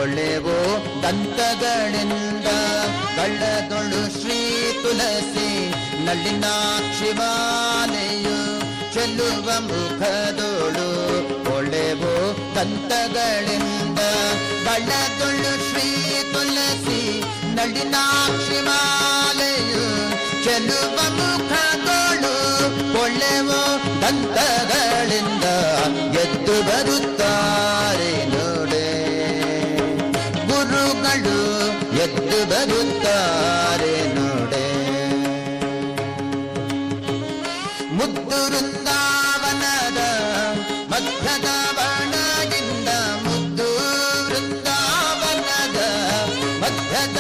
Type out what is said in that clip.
ಒಳ್ಳೆವೋ ದಂತಗಳಿಂದ ಗಳ್ಳದೊಳು ಶ್ರೀ ತುಳಸಿ ನಳಿನಾಕ್ಷಿ ಮಾಲೆಯು ಚೆಲ್ಲುವ ಮುಖದೋಳು. ಒಳ್ಳೆವೋ ದಂತಗಳಿಂದ ಗಳ್ಳದೊಳು ಶ್ರೀ ತುಳಸಿ ನಳಿನಾಕ್ಷಿ ಮಾಲೆಯು ಚೆಲ್ಲುವ ಮುಖದೋಳು. ಒಳ್ಳೆವೋ ದಂತಗಳಿಂದ ಎದ್ದು ಬರುತ್ತಾರೆ ನೋಡೆ ಗುರುಗಳು, ಎದ್ದು ಬರುತ್ತಾರೆ ನೋಡೆ. ಮುದ್ದು ವೃಂದಾವನದ ಮಧ್ಯದ ಬಣದಿಂದ, ಮುದ್ದು ವೃಂದಾವನದ ಮಧ್ಯದ